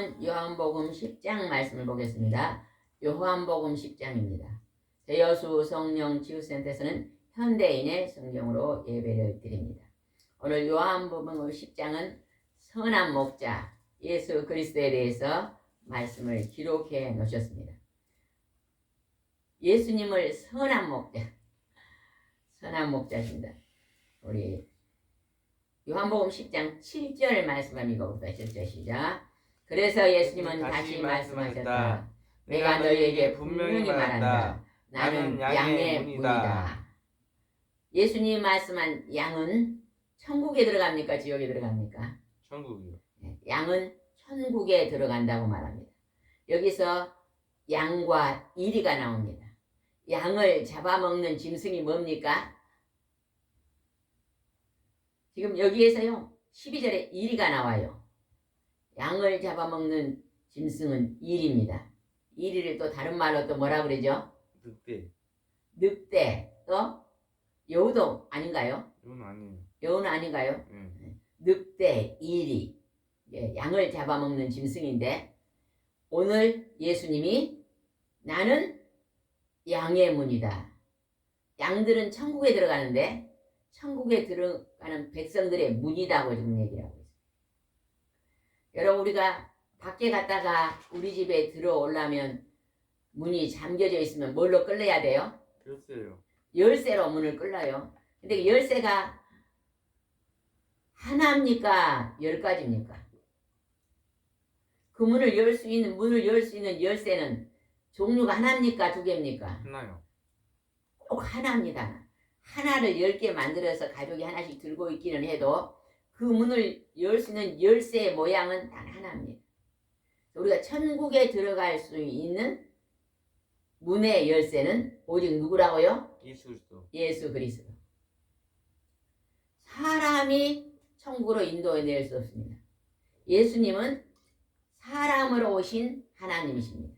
말씀은 요한복음 10장 말씀을 보겠습니다. 요한복음 10장입니다. 대여수 성령 치유센터에서는 현대인의 성경으로 예배를 드립니다. 오늘 요한복음 10장은 선한 목자 예수 그리스도에 대해서 말씀을 기록해 놓으셨습니다. 예수님을 선한 목자십니다. 우리 요한복음 10장 7절 말씀을 읽어볼까요? 7절 시작. 그래서 예수님은 다시 말씀하셨다. 내가 너희에게 분명히 말한다. 나는 양의 문이다. 예수님이 말씀한 양은 천국에 들어갑니까? 지옥에 들어갑니까? 천국이요. 양은 천국에 들어간다고 말합니다. 여기서 양과 이리가 나옵니다. 양을 잡아먹는 짐승이 뭡니까? 지금 여기에서요 12절에 이리가 나와요. 양을 잡아먹는 짐승은 이리입니다. 이리를 또 다른 말로 또 뭐라 그러죠? 늑대. 또 여우도 아닌가요? 여우는 아니에요. 여우는 아닌가요? 늑대, 이리. 양을 잡아먹는 짐승인데 오늘 예수님이 나는 양의 문이다. 양들은 천국에 들어가는데 천국에 들어가는 백성들의 문이라고 지금 얘기를 하고 있습니다. 여러분 우리가 밖에 갔다가 우리 집에 들어오려면 문이 잠겨져 있으면 뭘로 끌려야 돼요? 열쇠요. 열쇠로 문을 끌어요. 근데 그 열쇠가 하나입니까? 10가지입니까? 그 문을 열 수 있는 열쇠는 종류가 하나입니까? 2개입니까? 하나요. 꼭 하나입니다. 하나를 10개 만들어서 가족이 하나씩 들고 있기는 해도 그 문을 열 수 있는 열쇠의 모양은 단 하나입니다. 우리가 천국에 들어갈 수 있는 문의 열쇠는 오직 누구라고요? 예수 그리스도. 예수 그리스도. 사람이 천국으로 인도해낼 수 없습니다. 예수님은 사람으로 오신 하나님이십니다.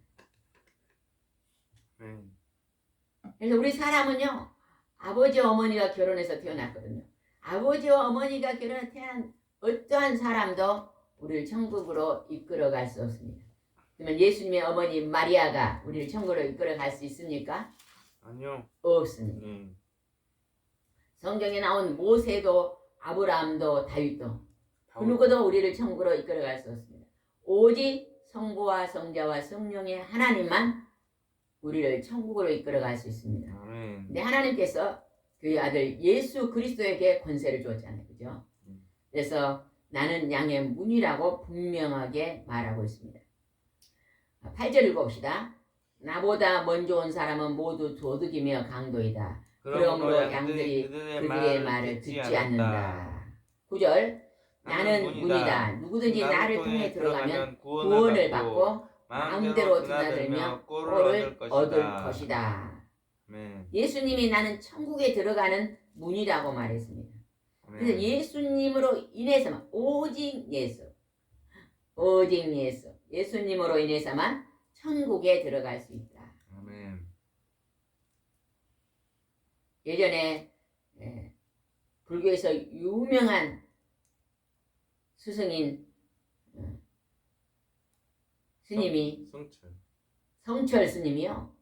그래서 우리 사람은요 아버지 어머니가 결혼해서 태어났거든요. 아버지와 어머니가 결혼해서 태어난 어떠한 사람도 우리를 천국으로 이끌어갈 수 없습니다. 그러면 예수님의 어머니 마리아가 우리를 천국으로 이끌어갈 수 있습니까? 아니요. 없습니다. 성경에 나온 모세도 아브라함도 다윗도 그 누구도 우리를 천국으로 이끌어갈 수 없습니다. 오직 성부와 성자와 성령의 하나님만 우리를 천국으로 이끌어갈 수 있습니다. 근데 하나님께서 그 아들 예수 그리스도에게 권세를 주었잖아요. 그죠? 그래서 나는 양의 문이라고 분명하게 말하고 있습니다. 8절 읽어봅시다. 나보다 먼저 온 사람은 모두 도둑이며 강도이다. 그러므로 양들이 그들의 말을 듣지 않는다. 9절 나는 문이다. 누구든지 나를 통해 들어가면 구원을 받고 마음대로 드나들며 꼴을 얻을 것이다. 예수님이 나는 천국에 들어가는 문이라고 말했습니다. 그래서 예수님으로 인해서만 오직 예수님으로 인해서만 천국에 들어갈 수 있다. 예전에 불교에서 유명한 스승인 스님이 성철 스님이요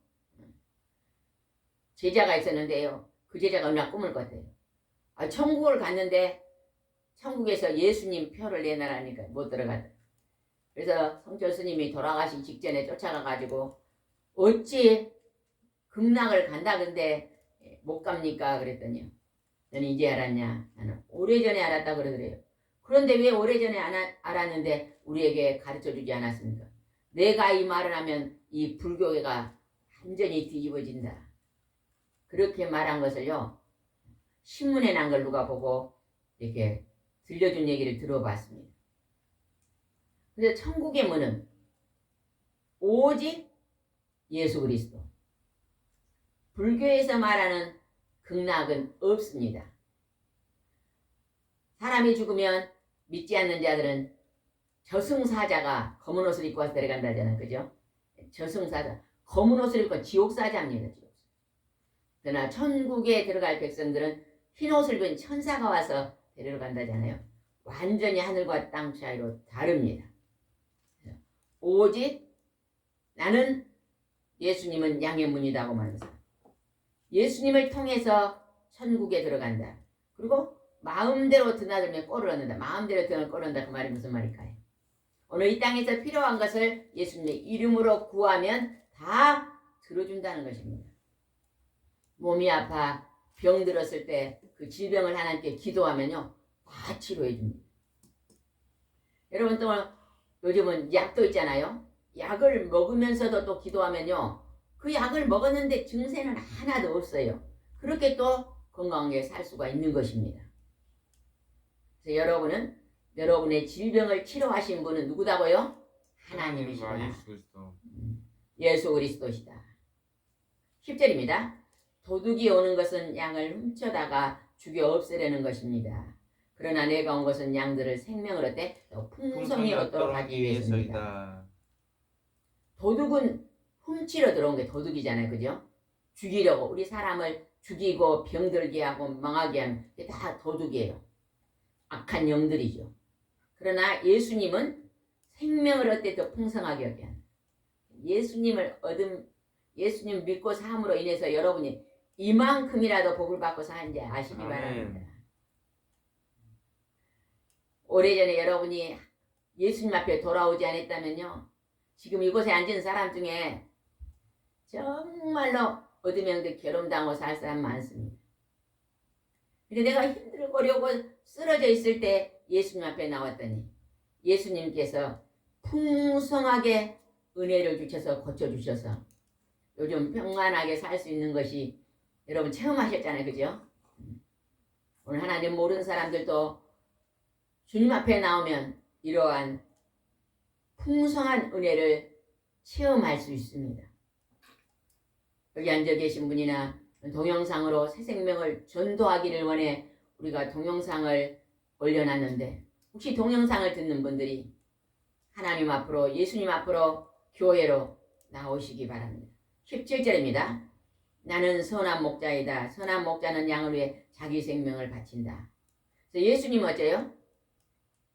제자가 있었는데요. 그 제자가 얼마나 꿈을 꿨대요. 천국을 갔는데 천국에서 예수님 표를 내놔라니까 못 들어갔다. 그래서 성철 스님이 돌아가신 직전에 쫓아가가지고 어찌 극락을 간다 근데 못 갑니까? 그랬더니요. 너는 이제 알았냐? 나는 오래전에 알았다 그러더래요. 그런데 왜 오래전에 알았는데 우리에게 가르쳐주지 않았습니까? 내가 이 말을 하면 이 불교가 완전히 뒤집어진다. 그렇게 말한 것을요. 신문에 난 걸 누가 보고 이렇게 들려준 얘기를 들어봤습니다. 그래서 천국의 문은 오직 예수 그리스도. 불교에서 말하는 극락은 없습니다. 사람이 죽으면 믿지 않는 자들은 저승사자가 검은 옷을 입고 와서 데려간다잖아요. 그죠? 저승사자. 검은 옷을 입고 지옥사자입니다. 그러나 천국에 들어갈 백성들은 흰 옷을 입은 천사가 와서 데려간다잖아요. 완전히 하늘과 땅 차이로 다릅니다. 오직 나는 예수님은 양의 문이다고 말하는 사람. 예수님을 통해서 천국에 들어간다. 그리고 마음대로 드나들면 꼴을 얻는다. 마음대로 드나들면 꼴을 얻는다. 그 말이 무슨 말일까요? 오늘 이 땅에서 필요한 것을 예수님의 이름으로 구하면 다 들어준다는 것입니다. 몸이 아파 병 들었을 때 그 질병을 하나님께 기도하면요 다 치료해 줍니다. 여러분 또 요즘은 약도 있잖아요. 약을 먹으면서도 또 기도하면요 그 약을 먹었는데 증세는 하나도 없어요. 그렇게 또 건강하게 살 수가 있는 것입니다. 그래서 여러분은 여러분의 질병을 치료하신 분은 누구다고요? 하나님이시다. 예수 그리스도시다. 10절입니다. 도둑이 오는 것은 양을 훔쳐다가 죽여 없애려는 것입니다. 그러나 내가 온 것은 양들을 생명을 얻되 풍성히 얻도록 하기 위해서입니다. 도둑은 훔치러 들어온 게 도둑이잖아요. 그죠? 죽이려고 우리 사람을 죽이고 병들게 하고 망하게 하는 게 다 도둑이에요. 악한 영들이죠. 그러나 예수님은 생명을 얻되 더 풍성하게 얻게 하는 예수님 믿고 삶으로 인해서 여러분이 이만큼이라도 복을 받고 사는지 아시기 바랍니다. 오래전에 여러분이 예수님 앞에 돌아오지 않았다면요 지금 이곳에 앉은 사람 중에 정말로 어두명도 괴로움당하고 살 사람 많습니다. 근데 내가 힘들고 어려고 쓰러져 있을 때 예수님 앞에 나왔더니 예수님께서 풍성하게 은혜를 주셔서 고쳐주셔서 요즘 평안하게 살 수 있는 것이 여러분 체험하셨잖아요. 그죠? 오늘 하나님 모르는 사람들도 주님 앞에 나오면 이러한 풍성한 은혜를 체험할 수 있습니다. 여기 앉아 계신 분이나 동영상으로 새 생명을 전도하기를 원해 우리가 동영상을 올려놨는데 혹시 동영상을 듣는 분들이 하나님 앞으로 예수님 앞으로 교회로 나오시기 바랍니다. 17절입니다. 나는 선한 목자이다. 선한 목자는 양을 위해 자기 생명을 바친다. 그래서 예수님은 어째요?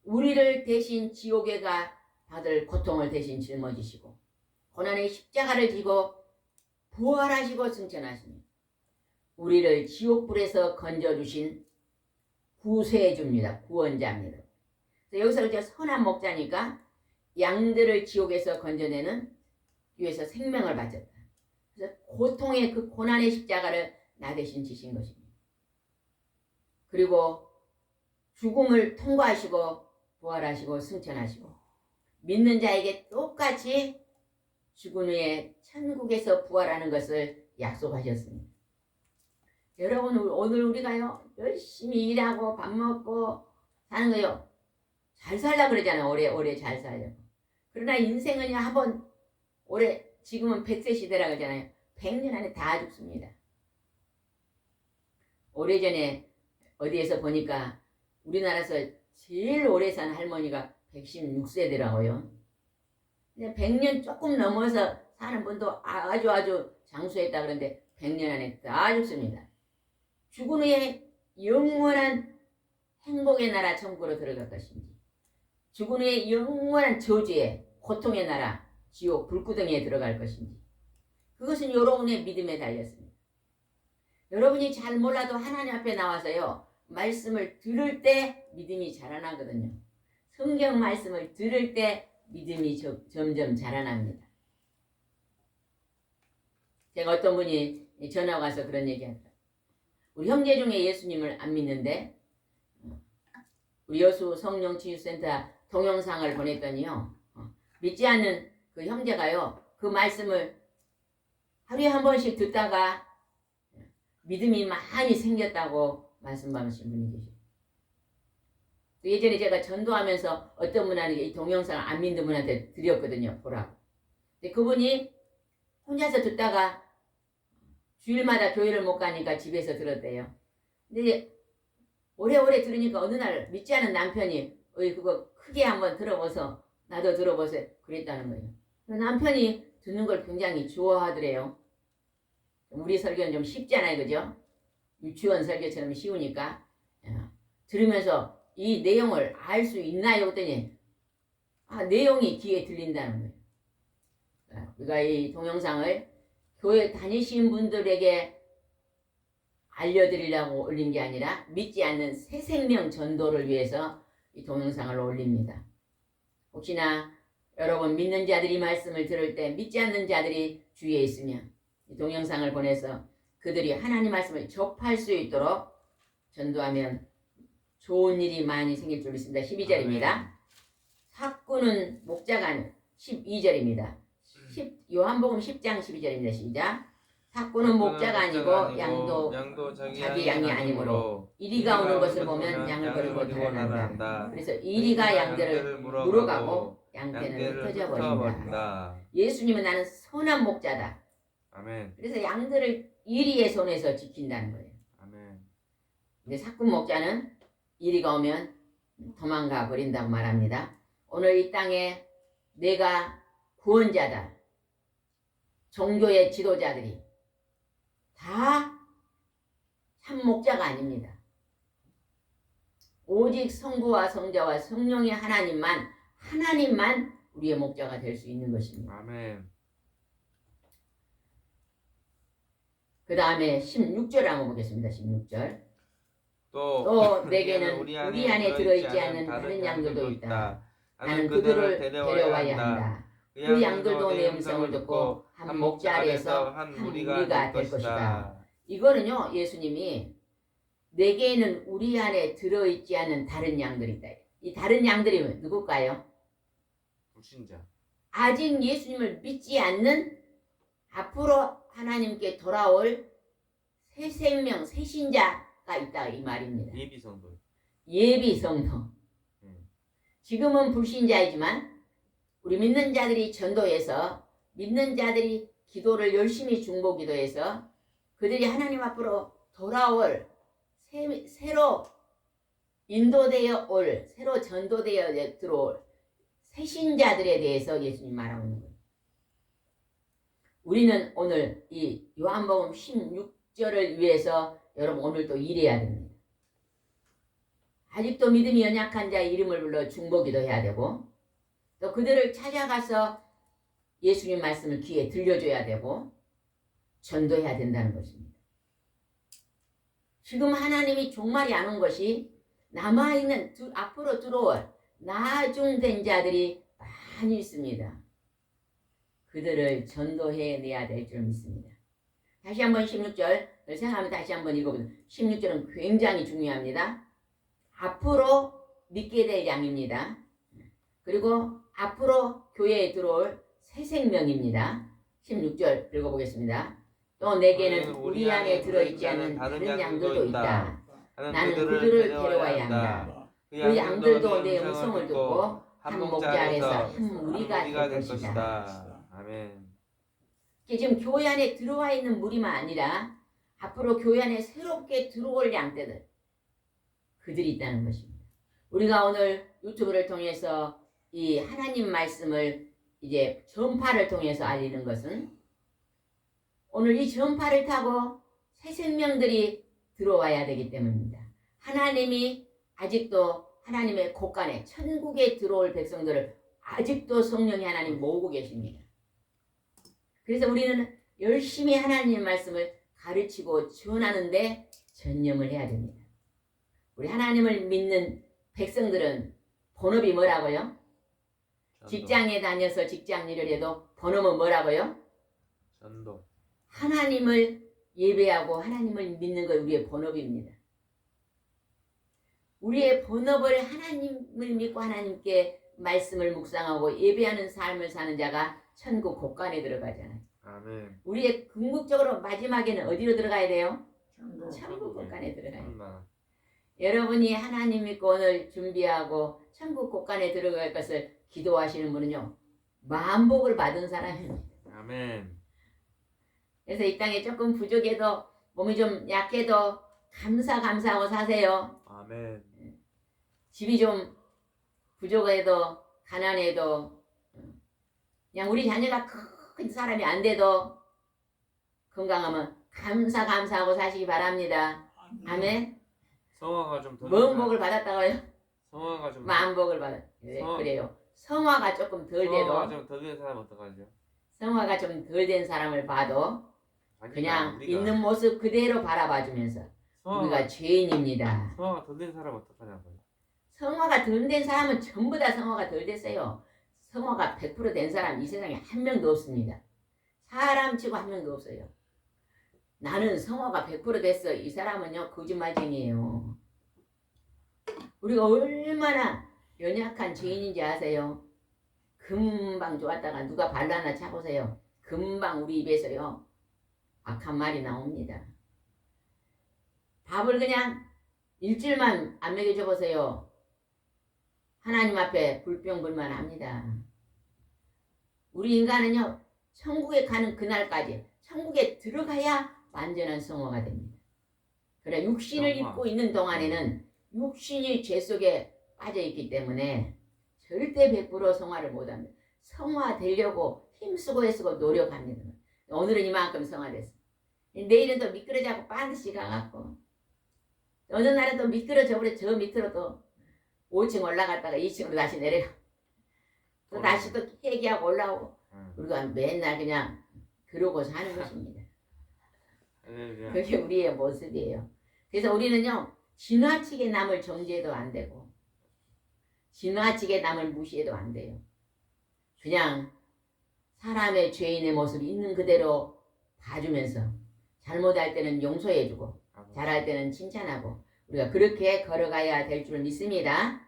우리를 대신 지옥에 가 받을 고통을 대신 짊어지시고 고난의 십자가를 지고 부활하시고 승천하시니 우리를 지옥불에서 건져주신 구세주입니다. 구원자입니다. 그래서 여기서 이제 선한 목자니까 양들을 지옥에서 건져내는 위해서 생명을 바쳤다. 그래서 고통의 그 고난의 십자가를 나 대신 지신 것입니다. 그리고 죽음을 통과하시고 부활하시고 승천하시고 믿는 자에게 똑같이 죽은 후에 천국에서 부활하는 것을 약속하셨습니다. 여러분 오늘 우리가요 열심히 일하고 밥 먹고 사는 거요 잘 살려고 그러잖아요. 오래 잘 살려고. 그러나 인생은요 한번 오래 지금은 100세 시대라고 하잖아요. 100년 안에 다 죽습니다. 오래전에 어디에서 보니까 우리나라에서 제일 오래 산 할머니가 116세더라고요. 100년 조금 넘어서 사는 분도 아주 장수했다 그러는데 100년 안에 다 죽습니다. 죽은 후에 영원한 행복의 나라 천국으로 들어갈 것인지 죽은 후에 영원한 저주의 고통의 나라 지옥 불구덩이에 들어갈 것인지 그것은 여러분의 믿음에 달렸습니다. 여러분이 잘 몰라도 하나님 앞에 나와서요 말씀을 들을 때 믿음이 자라나거든요. 성경 말씀을 들을 때 믿음이 점점 자라납니다. 제가 어떤 분이 전화 와서 그런 얘기 하더라고요. 우리 형제 중에 예수님을 안 믿는데 우리 여수 성령치유센터 동영상을 보냈더니요 믿지 않는 그 형제가요 그 말씀을 하루에 한 번씩 듣다가 믿음이 많이 생겼다고 말씀하신 분이 계세요. 예전에 제가 전도하면서 어떤 분한테 이 동영상을 안 믿는 분한테 드렸거든요. 보라고. 근데 그분이 혼자서 듣다가 주일마다 교회를 못 가니까 집에서 들었대요. 근데 오래오래 들으니까 어느 날 믿지 않은 남편이 그거 크게 한번 들어보서 나도 들어보세요. 그랬다는 거예요. 남편이 듣는 걸 굉장히 좋아하더래요. 우리 설교는 좀 쉽잖아요. 그죠? 유치원 설교처럼 쉬우니까 들으면서 이 내용을 알 수 있나요? 했더니 내용이 귀에 들린다는 거예요. 우리가 이 동영상을 교회 다니신 분들에게 알려드리려고 올린 게 아니라 믿지 않는 새 생명 전도를 위해서 이 동영상을 올립니다. 혹시나 여러분 믿는 자들이 말씀을 들을 때 믿지 않는 자들이 주위에 있으면 이 동영상을 보내서 그들이 하나님 말씀을 접할 수 있도록 전도하면 좋은 일이 많이 생길 줄 믿습니다. 12절입니다. 삭구는 목자가 아니고 12절입니다. 요한복음 10장 12절입니다. 시작. 삭구는 목자가 아니고 양도 자기 양이 아니므로 이리가 오는 것을 보면 양을 버리고 달아난다. 그래서 이리가 양들을 물어가고 양떼는 흩어져 버린다. 예수님은 나는 선한 목자다. 아멘. 그래서 양들을 이리의 손에서 지킨다는 거예요. 아멘. 근데 삭구 목자는 이리가 오면 도망가 버린다고 말합니다. 오늘 이 땅에 내가 구원자다. 종교의 지도자들이 다 참 목자가 아닙니다. 오직 성부와 성자와 성령의 하나님만 우리의 목자가 될 수 있는 것입니다. 아멘. 그 다음에 16절 한번 보겠습니다. 16절. 또 내게는 우리 안에 들어있지 않은 다른 양들도 있다. 나는 그들을 데려와야 한다. 그 양들도 내 음성을 듣고 한 목자 아래에서 한 무리가 될 것이다. 이거는요, 예수님이 내게는 우리 안에 들어있지 않은 다른 양들이 있다. 이 다른 양들이 누굴까요? 불신자. 아직 예수님을 믿지 않는 앞으로 하나님께 돌아올 새 생명, 새 신자가 있다 이 말입니다. 예비성도. 예비성도. 지금은 불신자이지만 우리 믿는 자들이 전도해서 믿는 자들이 기도를 열심히 중보기도해서 그들이 하나님 앞으로 돌아올 새로 인도되어 올 새로 전도되어 들어올 새 신자들에 대해서 예수님 말하고 있는 거예요. 우리는 오늘 이 요한복음 16절을 위해서 여러분 오늘 또 일해야 됩니다. 아직도 믿음이 연약한 자의 이름을 불러 중보기도 해야 되고 또 그들을 찾아가서 예수님 말씀을 귀에 들려줘야 되고 전도해야 된다는 것입니다. 지금 하나님이 종말이 안 온 것이 남아있는 앞으로 들어올 나중된 자들이 많이 있습니다. 그들을 전도해내야 될 줄 믿습니다. 다시 한번 16절 생각하면 다시 한번 읽어보세요. 16절은 굉장히 중요합니다. 앞으로 믿게 될 양입니다. 그리고 앞으로 교회에 들어올 새 생명입니다. 16절 읽어보겠습니다. 또 내게는 우리 안에 들어있지 않은 다른 양들도 있다. 나는 그들을 데려와야 한다. 그 양들도 내 음성을 듣고 한 목자 아래서 한 무리가 될 것이다. 아멘. 지금 교회 안에 들어와 있는 무리만 아니라 앞으로 교회 안에 새롭게 들어올 양떼들 그들이 있다는 것입니다. 우리가 오늘 유튜브를 통해서 이 하나님 말씀을 이제 전파를 통해서 알리는 것은 오늘 이 전파를 타고 새 생명들이 들어와야 되기 때문입니다. 하나님이 아직도 하나님의 곳간에 천국에 들어올 백성들을 아직도 성령이 하나님 모으고 계십니다. 그래서 우리는 열심히 하나님 말씀을 가르치고 전하는데 전념을 해야 됩니다. 우리 하나님을 믿는 백성들은 본업이 뭐라고요? 직장에 다녀서 직장 일을 해도 본업은 뭐라고요? 전도. 하나님을 예배하고 하나님을 믿는 것 우리의 본업입니다. 우리의 본업을 하나님을 믿고 하나님께 말씀을 묵상하고 예배하는 삶을 사는 자가 천국 곳간에 들어가잖아요. 아멘. 우리의 궁극적으로 마지막에는 어디로 들어가야 돼요? 천국 곳간에 들어가야 돼요. 여러분이 하나님 믿고 오늘 준비하고 천국 곳간에 들어갈 것을 기도하시는 분은요. 만복을 받은 사람입니다. 아멘. 그래서 이 땅에 조금 부족해도 몸이 좀 약해도 감사하고 사세요. 아멘. 집이 좀 부족해도 가난해도 그냥 우리 자녀가 큰 사람이 안 돼도 건강하면 감사하고 사시기 바랍니다. 아멘. 성화가 좀 더. 뭔 복을 받았다고요? 성화가 좀. 만복을 받았. 네, 그래요. 성화가 조금 덜 돼도 좀덜 된 사람 어떡하죠? 성화가 좀 덜 된 사람을 봐도 아니다, 그냥 우리가 있는 모습 그대로 바라봐주면서 우리가 죄인입니다. 성화가 덜 된 사람 어떡하냐고요? 성화가 덜 된 사람은 전부 다 성화가 덜 됐어요. 성화가 100% 된 사람 이 세상에 한 명도 없습니다. 사람 치고 한 명도 없어요. 나는 성화가 100% 됐어. 이 사람은요 거짓말쟁이에요. 우리가 얼마나 연약한 죄인인지 아세요? 금방 좋았다가 누가 발로 하나 차보세요. 금방 우리 입에서요 악한 말이 나옵니다. 밥을 그냥 일주일만 안 먹여줘 보세요. 하나님 앞에 불평불만합니다. 우리 인간은요 천국에 가는 그날까지 천국에 들어가야 완전한 성화가 됩니다. 그래 육신을 입고 있는 동안에는 육신이 죄 속에 빠져 있기 때문에 절대 100% 성화를 못합니다. 성화 되려고 힘쓰고 애쓰고 노력합니다. 오늘은 이만큼 성화됐어. 내일은 또 미끄러져갖고 반드시 가갖고 어느 날은 또 미끄러져 버려. 저 밑으로 또 5층 올라갔다가 2층으로 다시 내려가. 또 다시 또 회개하고 올라오고 우리가 맨날 그냥 그러고 사는 것입니다. 그게 우리의 모습이에요. 그래서 우리는요 지나치게 남을 정죄해도 안 되고 지나치게 남을 무시해도 안 돼요. 그냥 사람의 죄인의 모습이 있는 그대로 봐주면서 잘못할 때는 용서해주고 잘할 때는 칭찬하고 우리가 그렇게 걸어가야 될 줄 믿습니다.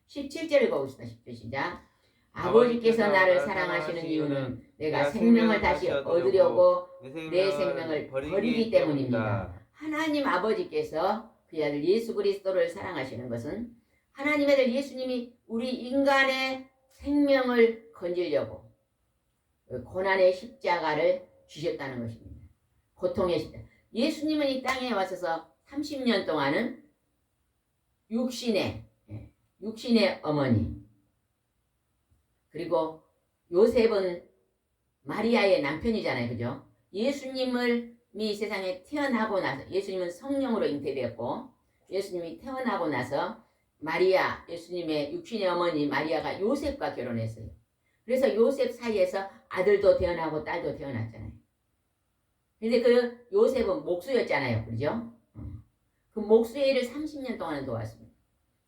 17절을 보겠습니다. 10절 시작. 아버지께서 나를 사랑하시는 이유는 내가 생명을 다시 얻으려고 내 생명을 버리기 때문입니다. 하나님 아버지께서 그 아들 예수 그리스도를 사랑하시는 것은 하나님의 아들 예수님이 우리 인간의 생명을 건지려고 고난의 십자가를 주셨다는 것입니다. 고통의 십자가. 예수님은 이 땅에 와서서 30년 동안은 육신의 어머니 그리고 요셉은 마리아의 남편이잖아요. 그죠? 예수님이 세상에 태어나고 나서 예수님은 성령으로 잉태되었고 예수님이 태어나고 나서 마리아 예수님의 육신의 어머니 마리아가 요셉과 결혼했어요. 그래서 요셉 사이에서 아들도 태어나고 딸도 태어났잖아요. 근데 그 요셉은 목수였잖아요. 그죠? 그 목수의 일을 30년 동안 도왔습니다.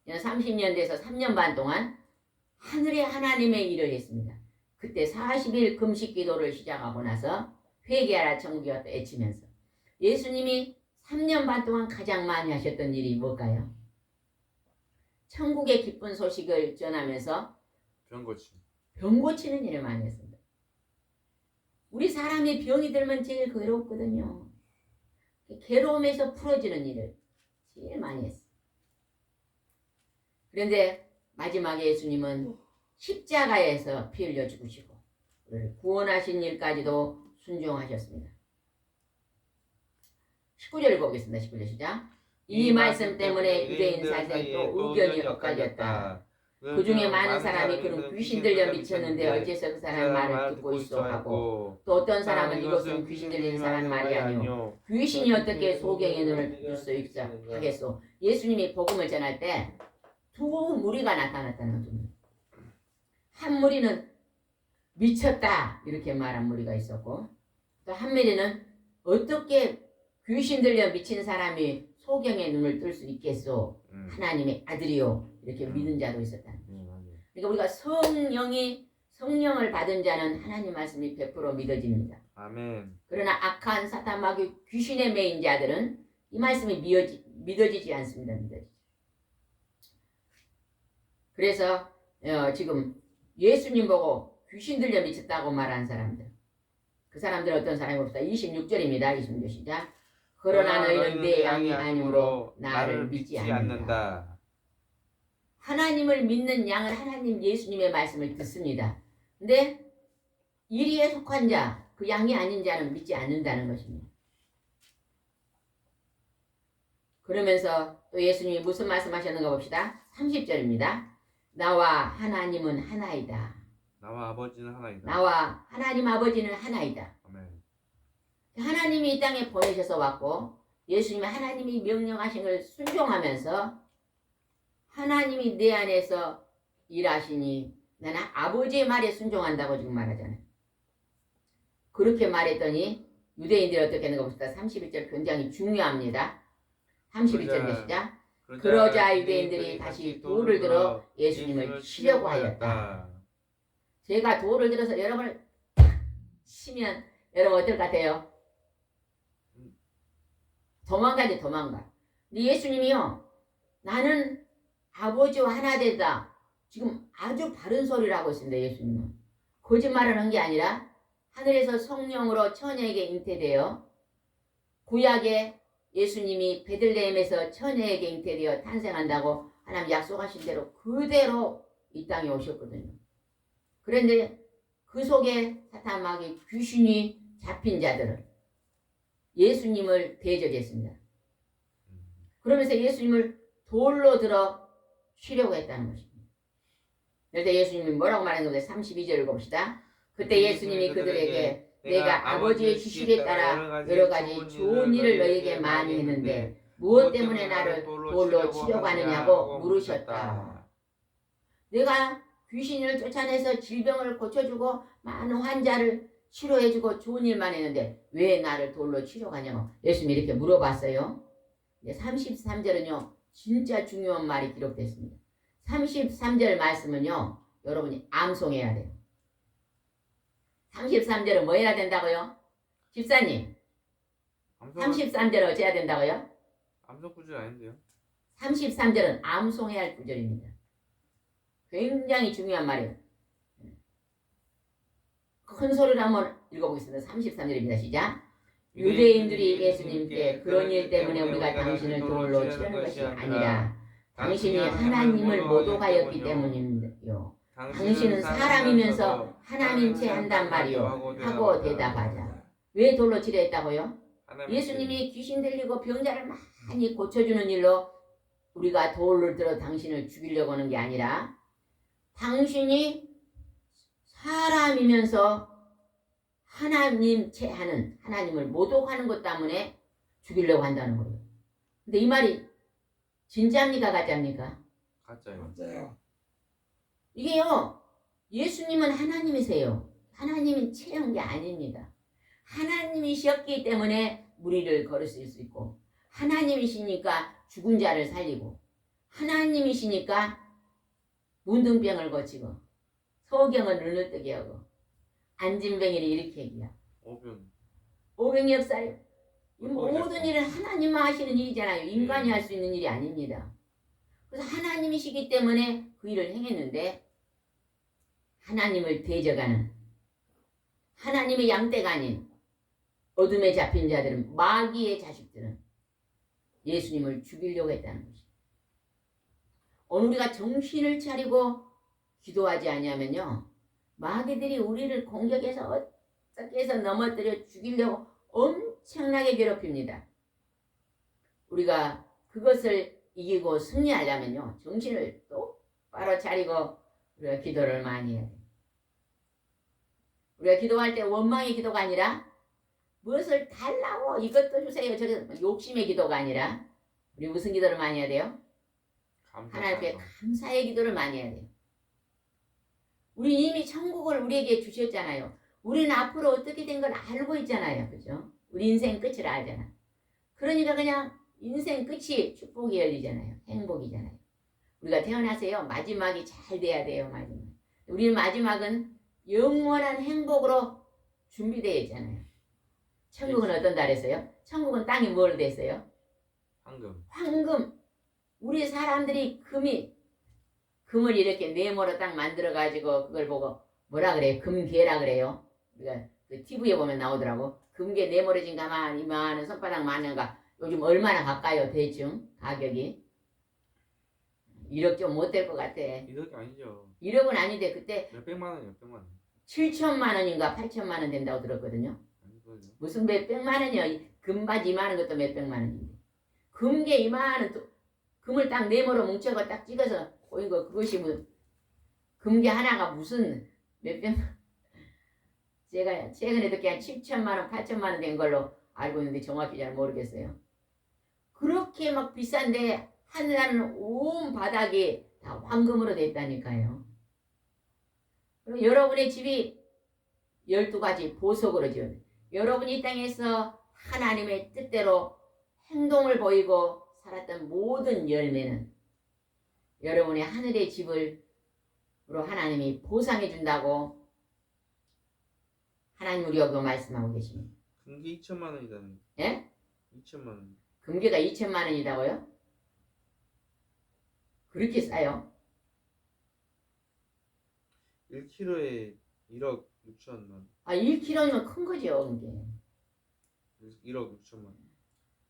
30년 돼서 3년 반 동안 하늘의 하나님의 일을 했습니다. 그때 40일 금식 기도를 시작하고 나서 회개하라 천국이 왔다 외치면서 예수님이 3년 반 동안 가장 많이 하셨던 일이 뭘까요? 천국의 기쁜 소식을 전하면서 병 고치는 일을 많이 했습니다. 우리 사람이 병이 들면 제일 괴롭거든요. 괴로움에서 풀어지는 일을 제일 많이 했어요. 그런데 마지막에 예수님은 십자가에서 피 흘려 죽으시고 우리를 구원하신 일까지도 순종하셨습니다. 19절 보겠습니다. 19절 시작. 이 말씀 때문에 유대인 사이에 또 의견이 엇갈렸다. 그 중에 많은 사람이 그는 귀신 들려 미쳤는데 어째서 그 사람 말을 듣고 있어 하고 또 어떤 사람은 이것은 귀신 들린 사람 말이 아니오 귀신이 어떻게 소경의 눈을 뜰 수 있어 하겠소. 예수님이 복음을 전할 때 두 무리가 나타났다는 거죠. 한 무리는 미쳤다 이렇게 말한 무리가 있었고 또 한 무리는 어떻게 귀신 들려 미친 사람이 소경의 눈을 뜰 수 있겠소. 하나님의 아들이요 이렇게 믿은 자도 있었다. 그러니까 우리가 성령을 받은 자는 하나님 말씀이 100% 믿어집니다. 아멘. 그러나 악한 사탄 마귀 귀신에 매인 자들은 이 말씀이 믿어지지 않습니다. 그래서 지금 예수님 보고 귀신 들려 미쳤다고 말한 사람들 그 사람들은 어떤 사람이 봅시다. 26절입니다. 26절 시작. 그러나 너희는 내 양이 아니므로 나를 믿지 않는다. 하나님을 믿는 양은 하나님 예수님의 말씀을 듣습니다. 근데 이리에 속한 자, 그 양이 아닌 자는 믿지 않는다는 것입니다. 그러면서 또 예수님이 무슨 말씀하셨는가 봅시다. 30절입니다. 나와 하나님은 하나이다. 나와 아버지는 하나이다. 나와 하나님 아버지는 하나이다. 아멘. 하나님이 이 땅에 보내셔서 왔고 예수님이 하나님이 명령하신 걸 순종하면서 하나님이 내 안에서 일하시니 나는 아버지의 말에 순종한다고 지금 말하잖아요. 그렇게 말했더니 유대인들이 어떻게 하는가 봅시다. 31절 굉장히 중요합니다. 31절 시작. 그러자 유대인들이 다시 돌을 들어 예수님을 치려고 하였다. 제가 돌을 들어서 여러분을 치면 여러분 어떨 것 같아요? 도망가지 도망가. 근데 예수님이요. 나는 아버지와 하나 되다. 지금 아주 바른 소리를 하고 있습니다. 예수님은. 거짓말을 한 게 아니라 하늘에서 성령으로 처녀에게 잉태되어 구약에 예수님이 베들레헴에서 처녀에게 잉태되어 탄생한다고 하나님 약속하신 대로 그대로 이 땅에 오셨거든요. 그런데 그 속에 사탄 마귀 귀신이 잡힌 자들은 예수님을 대적했습니다. 그러면서 예수님을 돌로 들어 치려고 했다는 것입니다. 그때 예수님이 뭐라고 말했는데 32절을 봅시다. 그때 예수님이 그들에게 내가 아버지의 지시에 따라 여러 가지 좋은 일을 너에게 많이 했는데 무엇 때문에 나를 돌로 치려고 하느냐고 물으셨다. 내가 귀신을 쫓아내서 질병을 고쳐주고 많은 환자를 치료해주고 좋은 일만 했는데 왜 나를 돌로 치려고 하냐고 예수님이 이렇게 물어봤어요. 33절은요. 진짜 중요한 말이 기록됐습니다. 33절 말씀은요. 여러분이 암송해야 돼요. 33절은 뭐 해야 된다고요? 집사님 33절은 어찌해야 된다고요? 암송 구절 아닌데요? 33절은 암송해야 할 구절입니다. 굉장히 중요한 말이에요. 큰 소리로 한번 읽어보겠습니다. 33절입니다. 시작. 유대인들이 예수님께 그런 일 때문에 우리가 당신을 돌로 치려는 것이 아니라 당신이 하나님을 모독하였기 때문인데요. 당신은 사람이면서 하나님 채 한단 말이요 하고 대답하자. 왜 돌로 치려 했다고요? 예수님이 귀신 들리고 병자를 많이 고쳐주는 일로 우리가 돌을 들어 당신을 죽이려고 하는 게 아니라 당신이 사람이면서 하나님 채 하는 하나님을 모독하는 것 때문에 죽이려고 한다는 거예요. 근데 이 말이 진짜입니까 가짜입니까? 가짜요. 이게요. 예수님은 하나님이세요. 하나님이 채한 게 아닙니다. 하나님이셨기 때문에 무리를 걸으실 수 있고 하나님이시니까 죽은 자를 살리고 하나님이시니까 문둥병을 고치고 소경을 눈을 뜨게 하고 안진뱅이를 일으키게 하고 오병이 없어요. 이 모든 일은 하나님만 하시는 일이잖아요. 인간이 할 수 있는 일이 아닙니다. 그래서 하나님이시기 때문에 그 일을 행했는데 하나님을 대적하는 하나님의 양떼가 아닌 어둠에 잡힌 자들은 마귀의 자식들은 예수님을 죽이려고 했다는 것입니다. 오늘 우리가 정신을 차리고 기도하지 아니하면요. 마귀들이 우리를 공격해서 어떻게 해서 넘어뜨려 죽이려고 엄청나게 괴롭힙니다. 우리가 그것을 이기고 승리하려면요. 정신을 똑바로 차리고 우리가 기도를 많이 해야 돼요. 우리가 기도할 때 원망의 기도가 아니라 무엇을 달라고 이것도 주세요. 저것 욕심의 기도가 아니라 우리 무슨 기도를 많이 해야 돼요? 하나님께 감사의 기도를 많이 해야 돼요. 우리 이미 천국을 우리에게 주셨잖아요. 우리는 앞으로 어떻게 된 걸 알고 있잖아요. 그죠? 우리 인생 끝을 알잖아. 그러니까 그냥 인생 끝이 축복이 열리잖아요. 행복이잖아요. 우리가 태어나서요. 마지막이 잘 돼야 돼요. 마지막. 우리는 마지막은 영원한 행복으로 준비되어 있잖아요. 천국은 어떤 달에서요? 천국은 땅이 뭘 됐어요? 황금. 우리 사람들이 금을 이렇게 네모로 딱 만들어가지고 그걸 보고 뭐라 그래요? 금괴라 그래요. 우리가 그 TV에 보면 나오더라고. 금괴 네모래진 가만 이만한 손바닥 많은가. 요즘 얼마나 갈까요? 대충 가격이 1억 좀 못 될 것 같아. 1억이 아니죠. 1억은 아닌데 그때 몇백만 원이요. 100만 원. 7천만 원인가 8천만 원 된다고 들었거든요. 무슨 몇백만 원이요. 금바지 이만한 것도 몇백만 원인데. 금괴 이만한 금을 딱 네모로 뭉쳐서 딱 찍어서 보인 거 그것이 뭐 금괴 하나가 무슨 몇백만 제가 최근에 듣기 한 7천만 원 8천만 원 된 걸로 알고 있는데 정확히 잘 모르겠어요. 그렇게 막 비싼데 하늘하는 온 바닥이 다 황금으로 됐다니까요. 그리고 여러분의 집이 12가지 보석으로 지은 여러분이 이 땅에서 하나님의 뜻대로 행동을 보이고 살았던 모든 열매는 여러분의 하늘의 집으로 하나님이 보상해 준다고 하나님 우리에게 말씀하고 계십니다. 금기 2천만 원이다는. 예? 2천만 원. 금괴가 2천만 원이라고요? 그렇게 싸요? 1kg에 1억 6천만 원. 아, 1kg면 큰 거죠, 그게. 1억 6천만 원.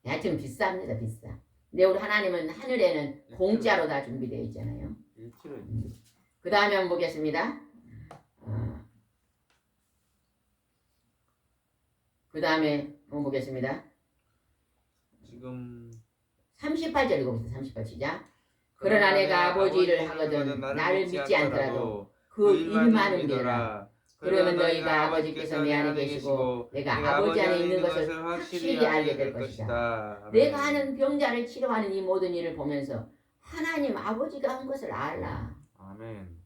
하여튼 비쌉니다, 비싸. 근데 우리 하나님은 하늘에는 공짜로 다 준비되어 있잖아요. 1kg에. 그 다음에 한번 보겠습니다. 그 다음에 한번 보겠습니다. 지금 38절 읽어보세요. 38 시작. 그러나 내가 아버지를 하거든 나를 믿지 않더라도 그 일만은 믿어라. 그러면 너희가 아버지께서 내 안에 계시고 내가 아버지 안에 있는 것을 확실히 알게 될 것이다. 아멘. 내가 하는 병자를 치료하는 이 모든 일을 보면서 하나님 아버지가 한 것을 알라. 아멘.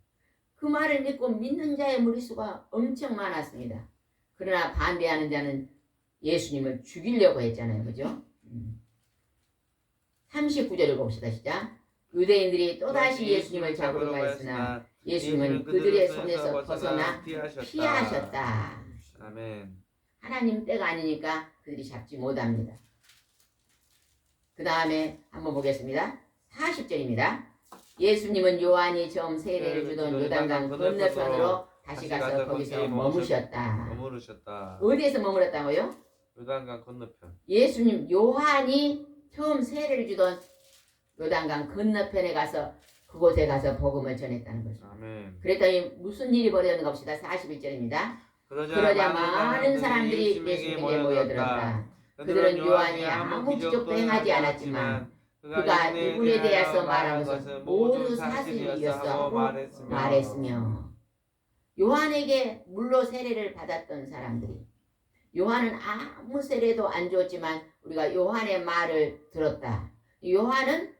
그 말을 믿고 믿는 자의 무리수가 엄청 많았습니다. 그러나 반대하는 자는 예수님을 죽이려고 했잖아요. 그죠? 39절을 봅시다. 시작. 유대인들이 또다시 예수님을 잡으러 가였으나 예수님은 그들의 손에서 벗어나 피하셨다. 아멘. 하나님 때가 아니니까 그들이 잡지 못합니다. 그 다음에 한번 보겠습니다. 40절입니다. 예수님은 요한이 처음 세례를 주던 요단강 건너편으로 다시 가서 거기서 머무셨다. 머무르셨다. 어디에서 머물렀다고요? 요단강 건너편. 예수님 요한이 처음 세례를 주던 요단강 건너편에 가서 그곳에 가서 복음을 전했다는 것입니다. 아멘. 그랬더니 무슨 일이 벌어졌는가 봅시다. 41절입니다. 그러자 많은 사람들이 예수님에게 모여들었다. 그들은 요한이 아무 기적도 행하지 않았지만 그가 이분에 대해서 말한 것은 모두 사실이었어 말했으며 요한에게 물로 세례를 받았던 사람들이 요한은 아무 세례도 안 줬지만 우리가 요한의 말을 들었다. 요한은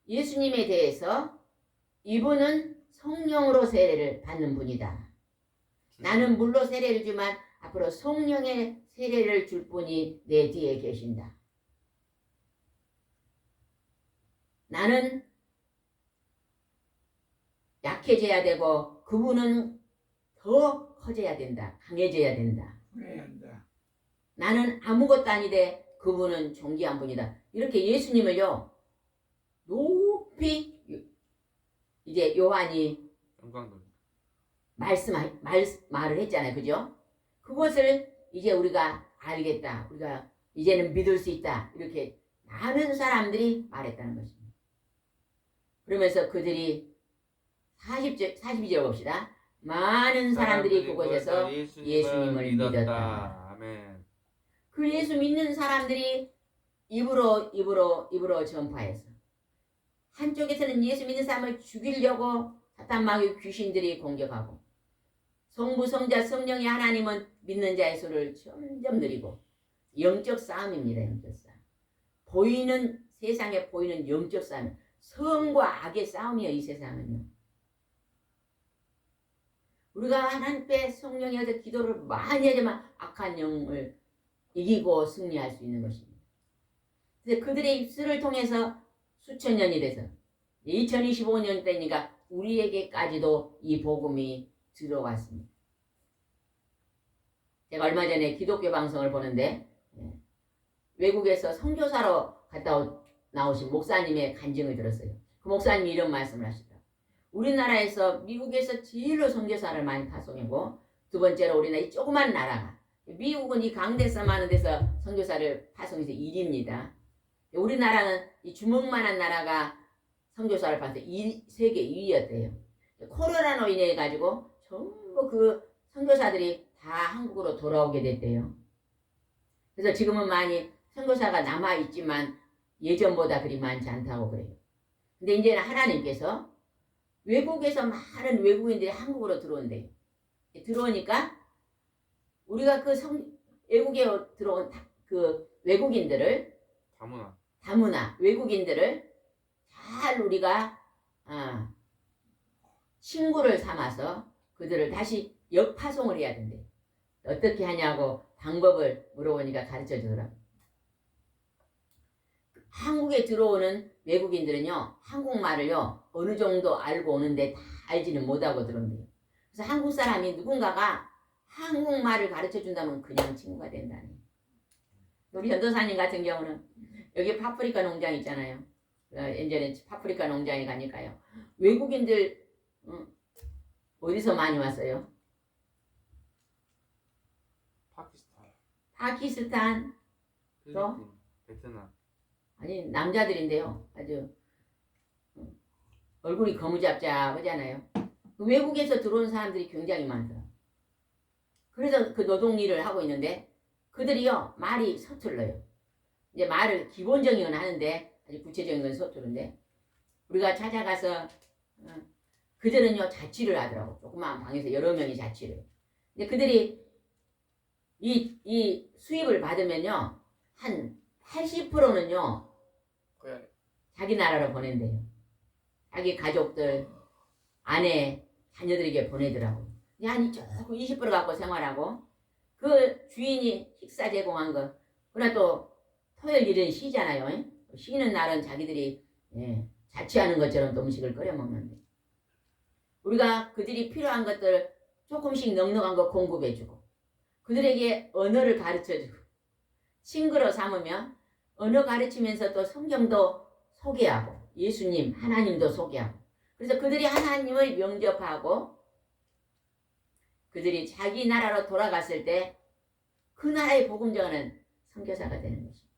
예수님에 대해서 이분은 성령으로 세례를 받는 분이다. 나는 물로 세례를 주지만 앞으로 성령의 세례를 줄 분이 내 뒤에 계신다. 나는 약해져야 되고 그분은 더 커져야 된다. 강해져야 된다. 나는 아무것도 아니되 그분은 존귀한 분이다. 이렇게 예수님을요 높이 이제 요한이 말을 했잖아요. 그죠? 그것을 이제 우리가 알겠다. 우리가 이제는 믿을 수 있다. 이렇게 많은 사람들이 말했다는 것입니다. 그러면서 그들이 42절 봅시다. 많은 사람들이 그곳에서 예수님을 믿었다. 아멘. 그 예수 믿는 사람들이 입으로 전파해서 한쪽에서는 예수 믿는 사람을 죽이려고 사탄 마귀 귀신들이 공격하고 성부 성자 성령의 하나님은 믿는 자의 수를 점점 늘리고 영적 싸움입니다. 영적 싸움. 보이는 세상에 보이는 영적 싸움. 성과 악의 싸움이에요. 이 세상은요. 우리가 하나님 앞에 성령이 어서 기도를 많이 하지만 악한 영을 이기고 승리할 수 있는 것입니다. 그래서 그들의 입술을 통해서 수천 년이 돼서 2025년 때니까 우리에게까지도 이 복음이 들어왔습니다. 제가 얼마 전에 기독교 방송을 보는데 외국에서 선교사로 갔다 나오신 목사님의 간증을 들었어요. 그 목사님이 이런 말씀을 하시더라고요. 우리나라에서 미국에서 제일로 선교사를 많이 파송하고 두 번째로 우리나라 이 조그만 나라가 미국은 이 강대섬 하는 데서 선교사를 파송해서 1위입니다. 우리나라는 이 주먹만한 나라가 선교사를 파서 세계 2위였대요. 코로나로 인해 가지고 전부 그 선교사들이 다 한국으로 돌아오게 됐대요. 그래서 지금은 많이 선교사가 남아있지만 예전보다 그리 많지 않다고 그래요. 근데 이제는 하나님께서 외국에서 많은 외국인들이 한국으로 들어온대요. 들어오니까 우리가 그 외국에 들어온 그 외국인들을 다문화 외국인들을 잘 우리가 친구를 삼아서 그들을 다시 역파송을 해야 된대. 어떻게 하냐고 방법을 물어보니까 가르쳐 주더라고. 한국에 들어오는 외국인들은요, 한국말을요, 어느 정도 알고 오는데 다 알지는 못하고 들어온대요. 그래서 한국 사람이 누군가가 한국말을 가르쳐 준다면 그냥 친구가 된다니. 우리 전도사님 같은 경우는 여기 파프리카 농장 있잖아요. 예전에 파프리카 농장에 가니까요. 외국인들 어디서 많이 왔어요? 파키스탄, 필리핀, 베트남. 아니 남자들인데요. 아주 얼굴이 거무잡잡하잖아요. 외국에서 들어온 사람들이 굉장히 많더라고요. 그래서 그 노동 일을 하고 있는데 그들이요 말이 서툴러요. 이제 말을 기본적인 건 하는데 아주 구체적인 건 서투른데 우리가 찾아가서 그들은요 자취를 하더라고. 조그마한 방에서 여러 명이 자취를. 근데 그들이 이 수입을 받으면요 한 80%는요 자기 나라로 보낸대요. 자기 가족들, 아내, 자녀들에게 보내더라고. 한 조금 20% 갖고 생활하고 그 주인이 식사 제공한 거. 그러나 또 토요일 일은 쉬잖아요. 쉬는 날은 자기들이 자취하는 것처럼 또 음식을 끓여 먹는데 우리가 그들이 필요한 것들 조금씩 넉넉한 거 공급해주고 그들에게 언어를 가르쳐주고 친구로 삼으면 언어 가르치면서 또 성경도 소개하고 예수님, 하나님도 소개하고 그래서 그들이 하나님을 영접하고 그들이 자기 나라로 돌아갔을 때 그 나라의 복음 전하는 선교사가 되는 것입니다.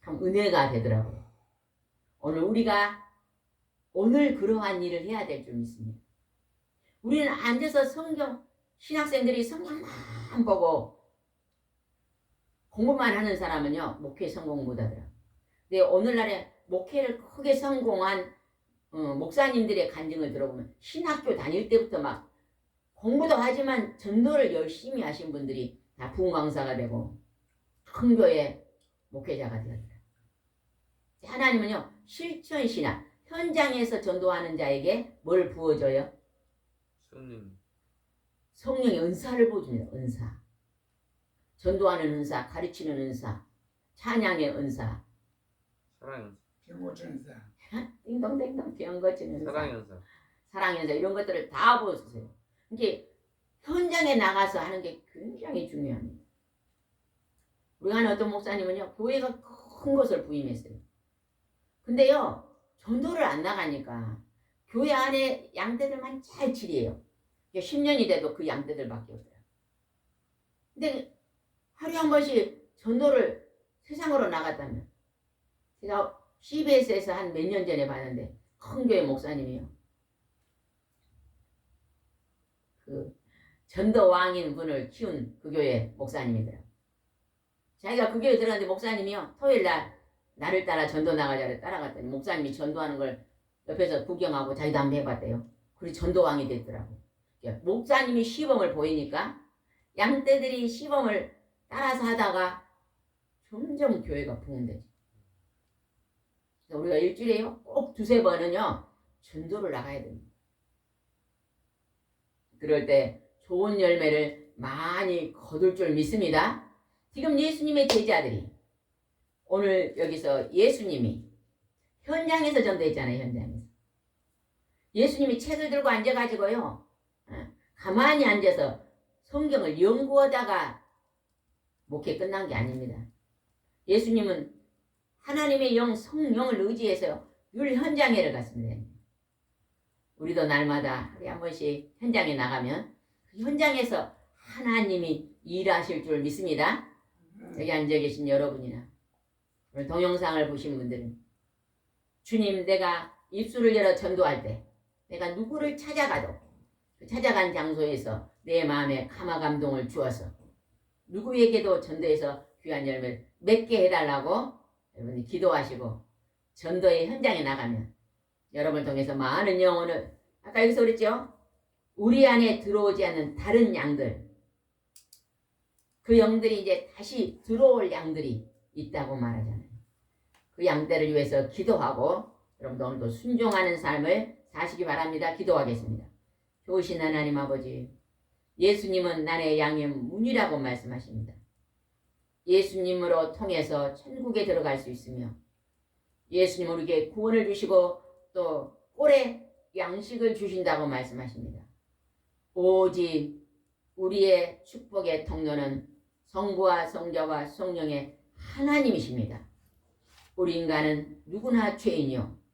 참 은혜가 되더라고요. 오늘 그러한 일을 해야 될 줄 믿습니다. 우리는 앉아서 신학생들이 성경만 보고 공부만 하는 사람은요 목회 성공 못하더라고요. 근데 오늘날에 목회를 크게 성공한 목사님들의 간증을 들어보면 신학교 다닐 때부터 막 공부도 하지만 전도를 열심히 하신 분들이 다 부흥강사가 되고 큰 교회 목회자가 되었더라고요. 하나님은요 실천신학 현장에서 전도하는 자에게 뭘 부어줘요? 성령의 은사를 부어줍니다. 은사. 전도하는 은사, 가르치는 은사, 찬양의 은사, 사랑의 은사, 병 고치는 은사, 띵동댕동 병 고치는 은사, 사랑의 은사, 사랑의 은사 이런 것들을 다 부어주세요. 이게 현장에 나가서 하는 게 굉장히 중요합니다. 우리가 하는 어떤 목사님은요 교회가 큰 것을 부임했어요. 근데요 전도를 안 나가니까 교회 안에 양떼들만 잘 치리해요. 10년이 돼도 그 양떼들밖에 없어요. 근데 하루에 한 번씩 전도를 세상으로 나갔다면 제가 CBS에서 한 몇 년 전에 봤는데 큰 교회 목사님이요. 그 전도 왕인 분을 키운 그 교회 목사님이더라고요. 자기가 그 교회 들어갔는데 목사님이요 토요일 날 나를 따라 전도 나가자를 따라갔더니 목사님이 전도하는 걸 옆에서 구경하고 자기도 한번 해봤대요. 그리고 전도왕이 됐더라고요. 목사님이 시범을 보이니까 양떼들이 시범을 따라서 하다가 점점 교회가 부흥되죠. 우리가 일주일에요 꼭 2-3번은요 전도를 나가야 됩니다. 그럴 때 좋은 열매를 많이 거둘 줄 믿습니다. 지금 예수님의 제자들이 오늘 여기서 예수님이 현장에서 전도했잖아요. 현장에서 예수님이 책을 들고 앉아가지고요 가만히 앉아서 성경을 연구하다가 목회 끝난 게 아닙니다. 예수님은 하나님의 영 성령을 의지해서 늘 현장에를 갔습니다. 우리도 날마다 하루에 한 번씩 현장에 나가면 그 현장에서 하나님이 일하실 줄 믿습니다. 여기 앉아 계신 여러분이나 오늘 동영상을 보신 분들은 주님 내가 입술을 열어 전도할 때 내가 누구를 찾아가도 그 찾아간 장소에서 내 마음에 감화 감동을 주어서 누구에게도 전도해서 귀한 열매를 맺게 해달라고 여러분이 기도하시고 전도의 현장에 나가면 여러분을 통해서 많은 영혼을 아까 여기서 그랬죠? 우리 안에 들어오지 않는 다른 양들 그 영들이 이제 다시 들어올 양들이 있다고 말하잖아요. 그 양들을 위해서 기도하고 여러분도 오늘도 순종하는 삶을 자시기 바랍니다. 기도하겠습니다. 좋으신 하나님 아버지, 예수님은 나의 양의 문이라고 말씀하십니다. 예수님으로 통해서 천국에 들어갈 수 있으며 예수님 우리에게 구원을 주시고 또 꼴의 양식을 주신다고 말씀하십니다. 오직 우리의 축복의 통로는 성부와 성자와 성령의 하나님이십니다. 우리 인간은 누구나 죄인이요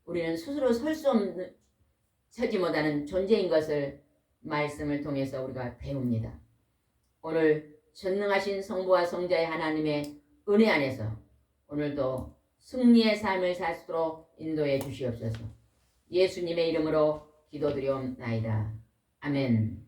우리는 스스로 서지 못하는 존재인 것을 말씀을 통해서 우리가 배웁니다. 오늘 전능하신 성부와 성자의 하나님의 은혜 안에서 오늘도 승리의 삶을 살 수 있도록 인도해 주시옵소서. 예수님의 이름으로 기도드리옵나이다. 아멘.